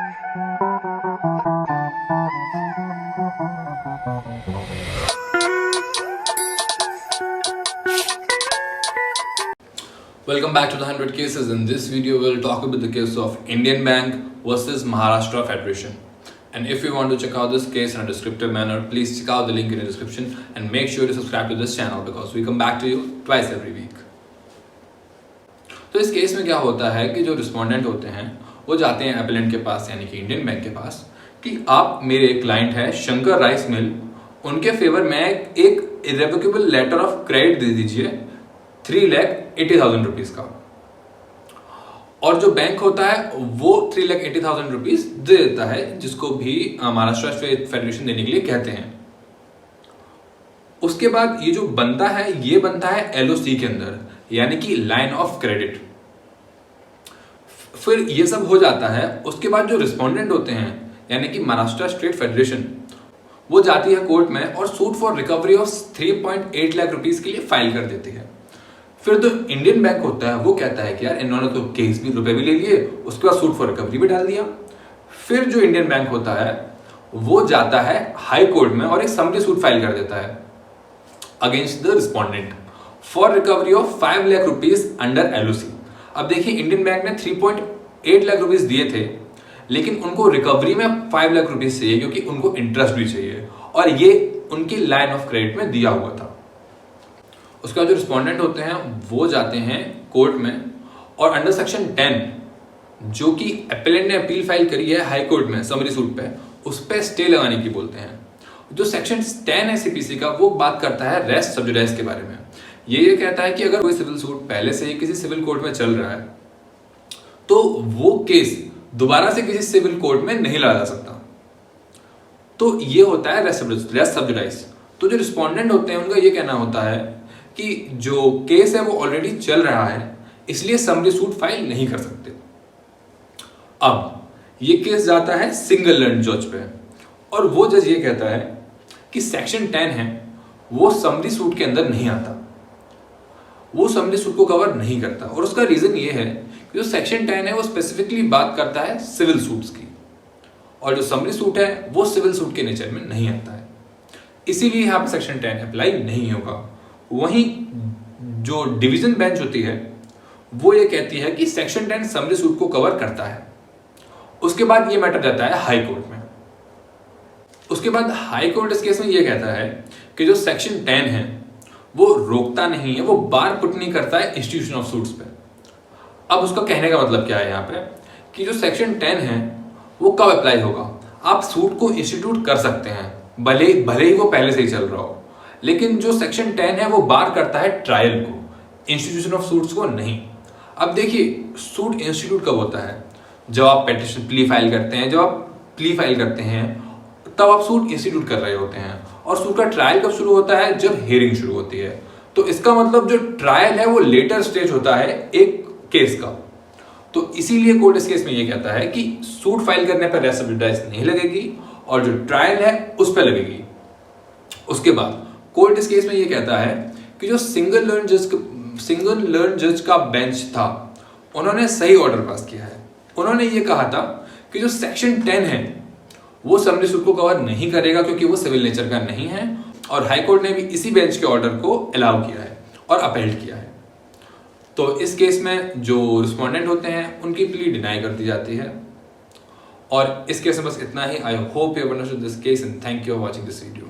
Welcome back to the 100 cases. In this video, we'll talk about the case of Indian Bank versus Maharashtra Federation. And if you want to check out this case in a descriptive manner, please check out the link in the description and make sure to subscribe to this channel because we come back to you twice every week. तो इस case में क्या होता है कि जो respondent होते हैं वो जाते हैं एपेलेंट के पास यानी कि इंडियन बैंक के पास कि आप मेरे क्लाइंट है शंकर राइस मिल, उनके फेवर में एक इरेवोकेबल लेटर ऑफ क्रेडिट दे दीजिए 3,80,000 रुपीज का। और जो बैंक होता है वो 3,80,000 रुपीज दे देता है, जिसको भी महाराष्ट्र स्टेट फेडरेशन देने के लिए कहते हैं। उसके बाद ये जो बनता है ये बनता है एलओसी के अंदर यानी कि लाइन ऑफ क्रेडिट। फिर ये सब हो जाता है। उसके बाद जो रिस्पोंडेंट होते हैं यानी कि महाराष्ट्र स्टेट फेडरेशन वो जाती है कोर्ट में और suit for recovery of 3.8 lakh rupees के लिए फाइल कर देती है। फिर जो इंडियन बैंक होता है वो कहता है कि यार इन्होंने तो केस भी रुपए भी ले लिए, उसके बाद सूट फॉर रिकवरी भी डाल दिया। फिर जो इंडियन बैंक होता है वो जाता है हाई कोर्ट में और एक समरी सूट फाइल कर देता है against the respondent for recovery of 5 lakh rupees under LOC. अब देखिए इंडियन बैंक ने 3.8 लाख रुपीज दिए थे, लेकिन उनको रिकवरी में 5 लाख रुपीज चाहिए क्योंकि उनको इंटरेस्ट भी चाहिए और ये उनकी लाइन ऑफ क्रेडिट में दिया हुआ था। उसके बाद जो रिस्पोंडेंट होते हैं वो जाते हैं कोर्ट में और अंडर सेक्शन 10 जो कि एपेलेंट ने अपील फाइल करी है हाई कोर्ट में समरी सूट पे, उस पे स्टे लगाने की बोलते हैं। जो सेक्शन 10 है सीपीसी का वो बात करता है रेस्ट सब्जुडाइज के बारे में। ये कहता है कि अगर कोई सिविल सूट पहले से ही किसी सिविल कोर्ट में चल रहा है तो वो केस दोबारा से किसी सिविल कोर्ट में नहीं लाया जा सकता। तो ये होता है रेस्ट सब्जुडाइज। तो जो रिस्पोंडेंट होते हैं उनका ये कहना होता है कि जो केस है वो ऑलरेडी चल रहा है इसलिए समरी सूट फाइल नहीं कर सकते। अब ये केस जाता है सिंगल लर्न जज पे और वो जज ये कहता है कि सेक्शन 10 है वो समरी सूट के अंदर नहीं आता, वो समरी सूट को कवर नहीं करता। और उसका रीजन ये है कि जो सेक्शन 10 है वो स्पेसिफिकली बात करता है सिविल सूट्स की और जो समरी सूट है वो सिविल सूट के नेचर में नहीं आता है, इसीलिए यहाँ पे सेक्शन 10 अप्लाई नहीं होगा। वहीं जो डिवीजन बेंच होती है वो ये कहती है कि सेक्शन 10 समरी सूट को कवर करता है। उसके बाद ये मैटर जाता है हाई कोर्ट में। उसके बाद हाई कोर्ट इस केस में ये कहता है कि जो सेक्शन 10 है वो रोकता नहीं है, वो बार पुट नहीं करता है इंस्टीट्यूशन ऑफ सूट्स पे। अब उसका कहने का मतलब क्या है यहाँ पे कि जो सेक्शन 10 है वो कब अप्लाई होगा। आप सूट को इंस्टीट्यूट कर सकते हैं भले ही वो पहले से ही चल रहा हो, लेकिन जो सेक्शन 10 है वो बार करता है ट्रायल को, इंस्टीट्यूशन ऑफ सूट्स को नहीं। अब देखिए सूट इंस्टीट्यूट कब होता है, जब आप पेटिशन प्ली फाइल करते हैं, जब आप प्ली फाइल करते हैं तब आप सूट इंस्टीट्यूट कर रहे होते हैं। और सूट का ट्रायल कब शुरू होता है, जब हियरिंग शुरू होती है। तो इसका मतलब जो ट्रायल है वो लेटर स्टेज होता है एक केस का। तो इसीलिए कोर्ट इस केस में ये कहता है कि सूट फाइल करने पर रेस्ट सब्जुडाइज नहीं लगेगी और जो ट्रायल है उस पर लगेगी। उसके बाद कोर्ट इस केस में ये कहता है कि जो सिंगल लर्न जज का बेंच था उन्होंने सही ऑर्डर पास किया है। उन्होंने ये कहा था कि जो सेक्शन 10 है वो समरी सूट को कवर नहीं करेगा क्योंकि वो सिविल नेचर का नहीं है और हाई कोर्ट ने भी इसी बेंच के ऑर्डर को अलाउ किया है और अपहेल्ड किया है। तो इस केस में जो रिस्पोंडेंट होते हैं उनकी प्ली डिनाई कर दी जाती है। और इस केस में बस इतना ही। I hope you understood this case and thank you for watching this video.